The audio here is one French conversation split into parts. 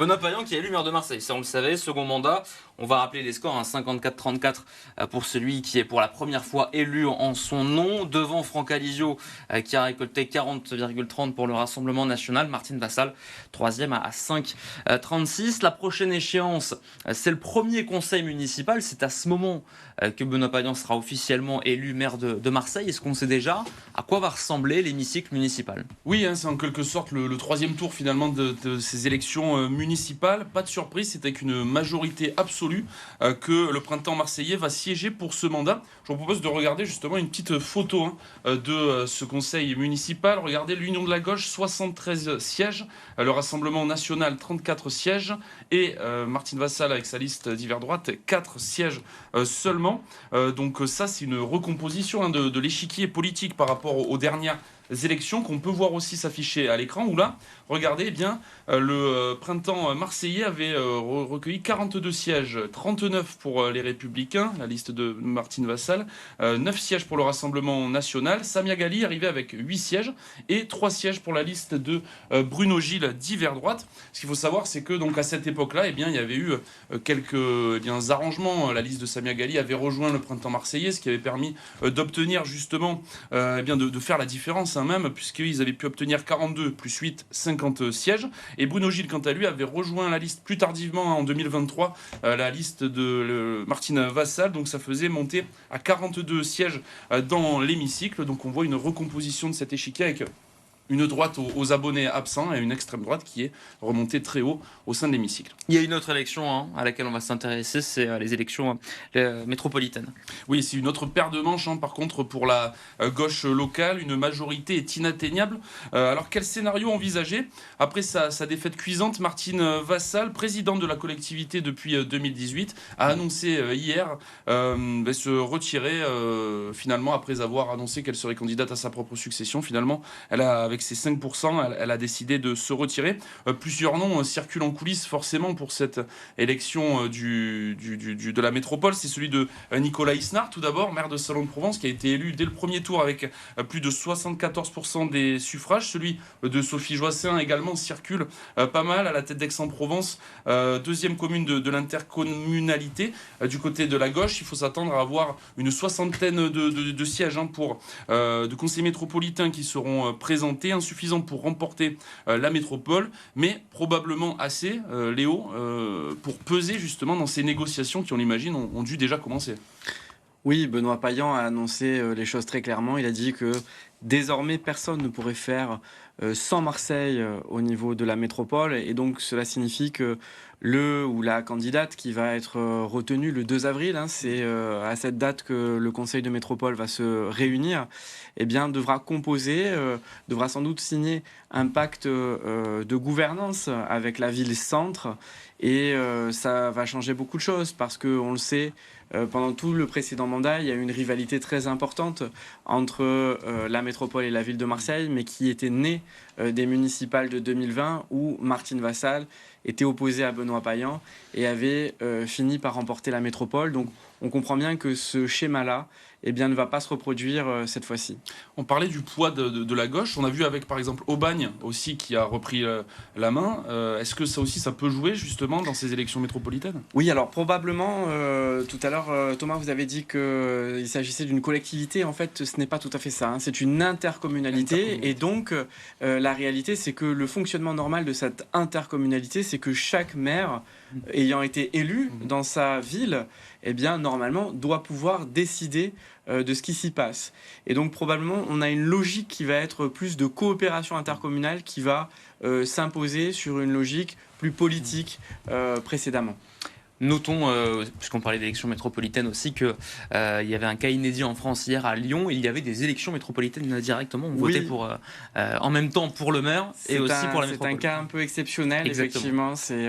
Benoît Payan qui est élu maire de Marseille, ça on le savait, second mandat. On va rappeler les scores, 54-34 pour celui qui est pour la première fois élu en son nom, devant Franck Alizio qui a récolté 40,30 pour le Rassemblement national, Martine Vassal, troisième à 5,36. La prochaine échéance, c'est le premier conseil municipal, c'est à ce moment que Benoît Payan sera officiellement élu maire de Marseille. Est-ce qu'on sait déjà à quoi va ressembler l'hémicycle municipal? Oui, c'est en quelque sorte le troisième tour finalement de ces élections municipales. Pas de surprise, c'est avec une majorité absolue que le printemps marseillais va siéger pour ce mandat. Je vous propose de regarder justement une petite photo de ce conseil municipal. Regardez, l'Union de la gauche, 73 sièges, le Rassemblement national, 34 sièges, et Martine Vassal avec sa liste d'hiver droite, 4 sièges seulement. Donc ça, c'est une recomposition de l'échiquier politique par rapport aux dernières élections qu'on peut voir aussi s'afficher à l'écran, où là, regardez, eh bien, le printemps marseillais avait recueilli 42 sièges, 39 pour les Républicains, la liste de Martine Vassal, 9 sièges pour le Rassemblement national. Samia Ghali arrivait avec 8 sièges et 3 sièges pour la liste de Bruno Gilles d'hiver droite. Ce qu'il faut savoir, c'est que donc à cette époque-là, eh bien, il y avait eu quelques arrangements. La liste de Samia Ghali avait rejoint le printemps marseillais, ce qui avait permis d'obtenir justement de faire la différence même, puisqu'ils avaient pu obtenir 42 plus 8, 50 sièges. Et Bruno Gilles, quant à lui, avait rejoint la liste plus tardivement, en 2023, la liste de Martine Vassal. Donc ça faisait monter à 42 sièges dans l'hémicycle. Donc on voit une recomposition de cet échiquier avec une droite aux abonnés absents et une extrême droite qui est remontée très haut au sein de l'hémicycle. Il y a une autre élection à laquelle on va s'intéresser, c'est les élections métropolitaines. Oui, c'est une autre paire de manches, par contre, pour la gauche locale. Une majorité est inatteignable. Alors, quel scénario envisager? Après sa défaite cuisante, Martine Vassal, présidente de la collectivité depuis 2018, a annoncé hier se retirer, finalement, après avoir annoncé qu'elle serait candidate à sa propre succession. Finalement, avec ses 5%, elle a décidé de se retirer. Plusieurs noms circulent en coulisses, forcément, pour cette élection de la métropole. C'est celui de Nicolas Isnard, tout d'abord, maire de Salon-de-Provence, qui a été élu dès le premier tour avec plus de 74% des suffrages. Celui de Sophie Joissain également circule pas mal à la tête d'Aix-en-Provence, deuxième commune de l'intercommunalité. Du côté de la gauche, il faut s'attendre à avoir une soixantaine de sièges de conseils métropolitains qui seront présentés, insuffisants pour remporter la métropole, mais probablement assez, Léo, pour peser justement dans ces négociations qui, on l'imagine, ont dû déjà commencer. Oui, Benoît Payan a annoncé les choses très clairement. Il a dit que désormais, personne ne pourrait faire sans Marseille au niveau de la métropole. Et donc, cela signifie que le ou la candidate qui va être retenue le 2 avril, c'est à cette date que le conseil de métropole va se réunir, eh bien, devra composer, devra sans doute signer un pacte de gouvernance avec la ville-centre. Et ça va changer beaucoup de choses parce qu'on le sait, pendant tout le précédent mandat, il y a eu une rivalité très importante entre la métropole et la ville de Marseille, mais qui était née des municipales de 2020 où Martine Vassal était opposée à Benoît Payan et avait fini par remporter la métropole. Donc on comprend bien que ce schéma-là ne va pas se reproduire cette fois-ci. On parlait du poids de la gauche. On a vu avec, par exemple, Aubagne aussi qui a repris la main. Est-ce que ça aussi, ça peut jouer justement dans ces élections métropolitaines? Oui, alors probablement, tout à l'heure, Thomas, vous avez dit qu'il s'agissait d'une collectivité. En fait, ce n'est pas tout à fait ça. C'est une intercommunalité. Et donc, la réalité, c'est que le fonctionnement normal de cette intercommunalité, c'est que chaque maire, ayant été élu dans sa ville, normalement, doit pouvoir décider de ce qui s'y passe. Et donc, probablement, on a une logique qui va être plus de coopération intercommunale qui va s'imposer sur une logique plus politique précédemment. Notons, puisqu'on parlait d'élections métropolitaines aussi, qu'il y avait un cas inédit en France hier à Lyon. Il y avait des élections métropolitaines directement. On votait en même temps pour le maire et aussi pour la métropole. C'est un cas un peu exceptionnel, Exactement. effectivement. C'est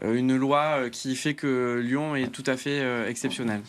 une loi qui fait que Lyon est tout à fait exceptionnelle.